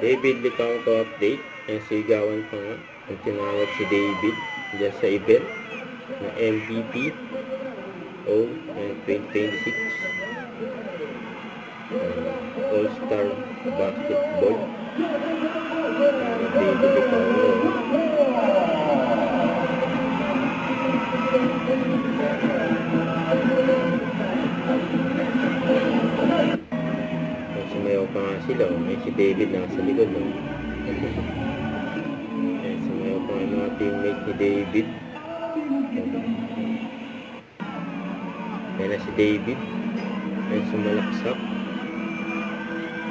David Licauco update. Ang sigawan pa nga. Ang tinawag si David dyan sa event na MVP o 2026 All-Star Basketball. David Licauco. Sumayaw pa nga sila. May si David lang sa likod. Sumayaw pa nga yung mga teammate ni David. Yan na si David. Yan sumalaksak.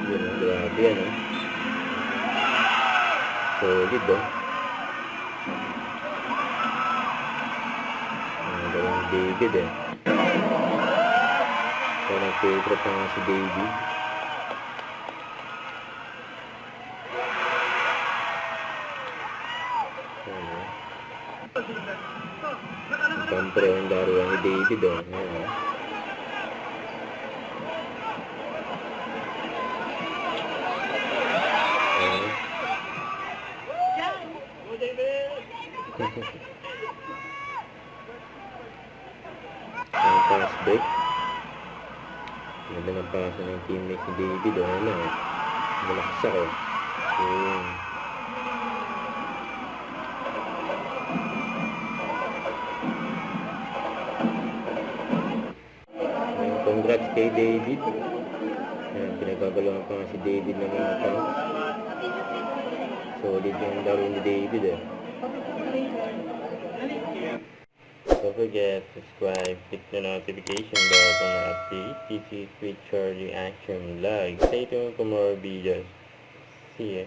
Yun, grabe yan, oh. Solid, oh. Ang gawang David, eh. So, nag-filter pa nga si David. Siyempre, ang laruan ni David, oh. Ayan. Ang pass break. Ganda ng pass ng teammate ni David, oh. Ano, oh. Malaksak, oh. Ayan. Congrats kay David. Ayan, pinagkagalawan pa nga si David ng mga accounts. Solid yung laro ni David, eh. Don't forget, subscribe, click the notification bell for more updates. This is with Charlie Action Vlog. Stay tuned for more videos. See ya.